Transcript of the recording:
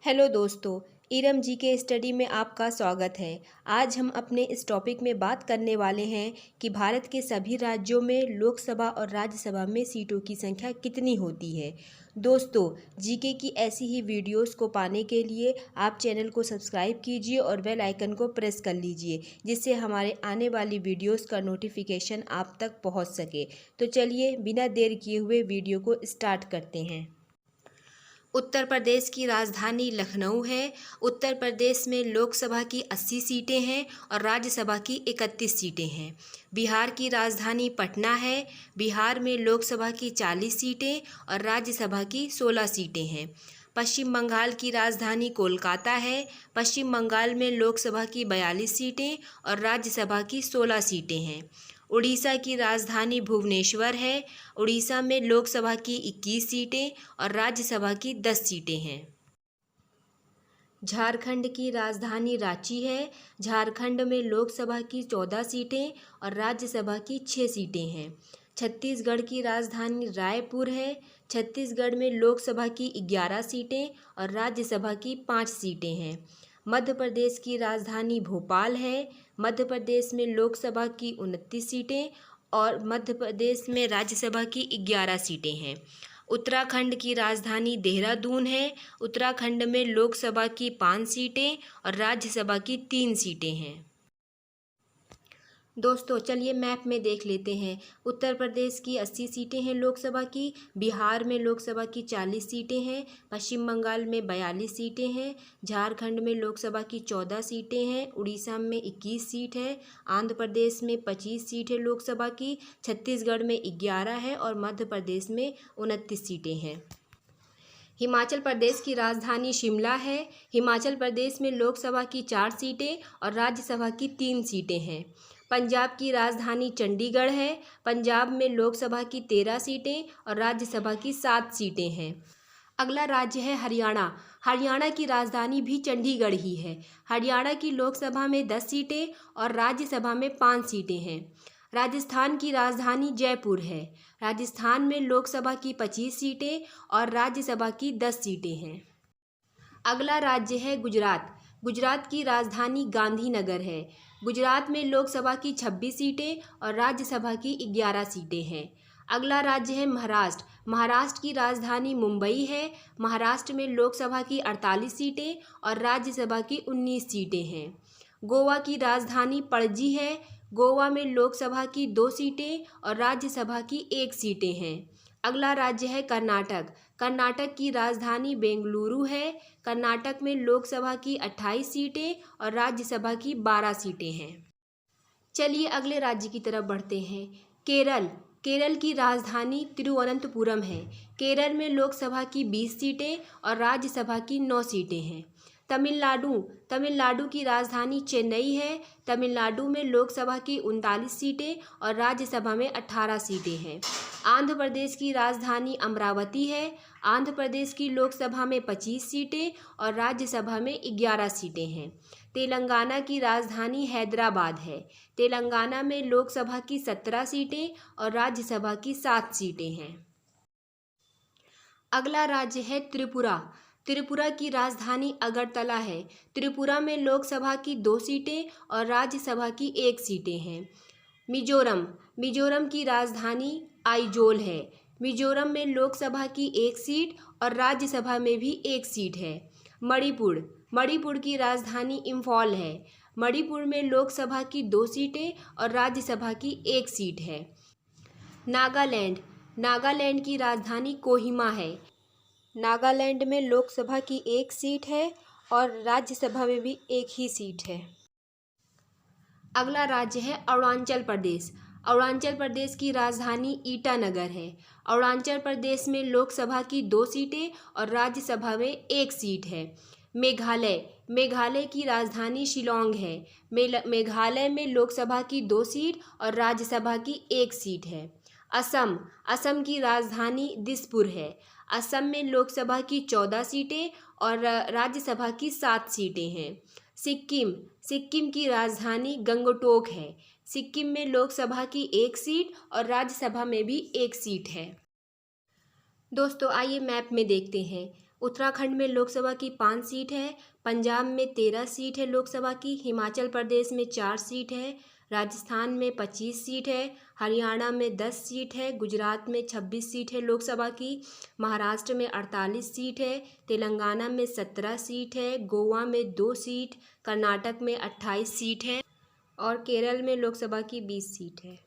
Hello दोस्तों, इरम जी के study में आपका स्वागत है। आज हम अपने इस टॉपिक में बात करने वाले हैं कि भारत के सभी राज्यों में लोकसभा और राज्यसभा में सीटों की संख्या कितनी होती है। दोस्तों, जीके की ऐसी ही वीडियोस को पाने के लिए आप चैनल को सब्सक्राइब कीजिए और बेल आइकन को प्रेस कर लीजिए, जिससे हमारे आने वाली वीडियोस का नोटिफिकेशन आप तक पहुंच सके। तो चलिए बिना देर किए हुए वीडियो को स्टार्ट करते हैं। उत्तर प्रदेश की राजधानी लखनऊ है। उत्तर प्रदेश में लोकसभा की 80 सीटें हैं और राज्यसभा की 31 सीटें हैं। बिहार की राजधानी पटना है। बिहार में लोकसभा की 40 सीटें और राज्यसभा की 16 सीटें हैं। पश्चिम बंगाल की राजधानी कोलकाता है। पश्चिम बंगाल में लोकसभा की 42 सीटें और राज्यसभा की 16 सीटें हैं। उड़ीसा की राजधानी भुवनेश्वर है। उड़ीसा में लोकसभा की 21 सीटें और राज्यसभा की 10 सीटें हैं। झारखंड की राजधानी रांची है। झारखंड में लोकसभा की 14 सीटें और राज्यसभा की 6 सीटें हैं। छत्तीसगढ़ की राजधानी रायपुर है। छत्तीसगढ़ में लोकसभा की 11 सीटें और राज्यसभा की 5 सीटें हैं। मध्य प्रदेश की राजधानी भोपाल है। मध्य प्रदेश में लोकसभा की 29 सीटें और मध्य प्रदेश में राज्यसभा की 11 सीटें हैं। उत्तराखंड की राजधानी देहरादून है। उत्तराखंड में लोकसभा की 5 सीटें और राज्यसभा की 3 सीटें हैं। दोस्तों, चलिए मैप में देख लेते हैं। उत्तर प्रदेश की 80 सीटें हैं लोकसभा की। बिहार में लोकसभा की 40 सीटें हैं। पश्चिम बंगाल में 42 सीटें हैं। झारखंड में लोकसभा की 14 सीटें हैं। उड़ीसा में 21 सीट है। आंध्र प्रदेश में 25 सीट है लोकसभा की। छत्तीसगढ़ में 11 है और मध्य प्रदेश में 29 सीटें हैं। हिमाचल प्रदेश की राजधानी शिमला है। हिमाचल प्रदेश में लोकसभा की 4 सीटें और राज्यसभा की 3 सीटें हैं। पंजाब की राजधानी चंडीगढ़ है। पंजाब में लोकसभा की 13 सीटें और राज्यसभा की 7 सीटें हैं। अगला राज्य है हरियाणा। हरियाणा की राजधानी भी चंडीगढ़ ही है। हरियाणा की लोकसभा में 10 सीटें और राज्यसभा में 5 सीटें हैं। राजस्थान की राजधानी जयपुर है। राजस्थान में लोकसभा की 25 सीटें और राज्यसभा की 10 सीटें हैं। अगला राज्य है गुजरात। गुजरात की राजधानी गांधीनगर है। गुजरात में लोकसभा की 26 सीटें और राज्यसभा की 11 सीटें हैं। अगला राज्य है महाराष्ट्र। महाराष्ट्र की राजधानी मुंबई है। महाराष्ट्र में लोकसभा की 48 सीटें और राज्यसभा की 19 सीटें हैं। गोवा की राजधानी पणजी है। गोवा में लोकसभा की 2 सीटें और राज्यसभा की 1 सीटें हैं। अगला राज्य है कर्नाटक। कर्नाटक की राजधानी बेंगलुरु है। कर्नाटक में लोकसभा की 28 सीटें और राज्यसभा की 12 सीटें हैं। चलिए अगले राज्य की तरफ बढ़ते हैं। केरल। केरल की राजधानी तिरुवनंतपुरम है। केरल में लोकसभा की 20 सीटें और राज्यसभा की 9 सीटें हैं। तमिलनाडु। तमिलनाडु की राजधानी चेन्नई है। तमिलनाडु में लोकसभा की 39 सीटें और राज्यसभा में 18 सीटें हैं। आंध्र प्रदेश की राजधानी अमरावती है। आंध्र प्रदेश की लोकसभा में 25 सीटें और राज्यसभा में 11 सीटें हैं। तेलंगाना की राजधानी हैदराबाद है। तेलंगाना में लोकसभा की 17 सीटें और राज्यसभा की 7 सीटें हैं। अगला राज्य है त्रिपुरा। त्रिपुरा की राजधानी अगरतला है। त्रिपुरा में लोकसभा की 2 सीटें और राज्यसभा की 1 सीटें हैं। मिजोरम। मिजोरम की राजधानी आइजोल है। मिजोरम में लोकसभा की 1 सीट और राज्यसभा में भी 1 सीट है। मणिपुर। मणिपुर की राजधानी इम्फॉल है। मणिपुर में लोकसभा की 2 सीटें और राज्यसभा की 1 सीट है। नागालैंड। नागालैंड की राजधानी कोहिमा है। नागालैंड में लोकसभा की 1 सीट है और राज्यसभा में भी 1 ही सीट है। अगला राज्य है अरुणाचल प्रदेश। अरुणाचल प्रदेश की राजधानी ईटानगर है। अरुणाचल प्रदेश में लोकसभा की 2 सीटें और राज्यसभा में 1 सीट है। मेघालय। मेघालय की राजधानी शिलोंग है। मेघालय में लोकसभा की 2 सीट और राज्यसभा की 1 सीट है। असम। असम की राजधानी दिसपुर है। असम में लोकसभा की 14 सीटें और राज्यसभा की 7 सीटें हैं। सिक्किम। सिक्किम की राजधानी गंगटोक है। सिक्किम में लोकसभा की 1 सीट और राज्यसभा में भी 1 सीट है। दोस्तों, आइए मैप में देखते हैं। उत्तराखंड में लोकसभा की 5 सीट है। पंजाब में 13 सीट है लोकसभा की। हिमाचल प्रदेश में 4 सीट है। राजस्थान में 25 सीट है। हरियाणा में 10 सीट है। गुजरात में 26 सीट है लोकसभा की। महाराष्ट्र में 48 सीट है। तेलंगाना में 17 सीट है। गोवा में 2 सीट, कर्नाटक में 28 सीट है और केरल में लोकसभा की 20 सीट है।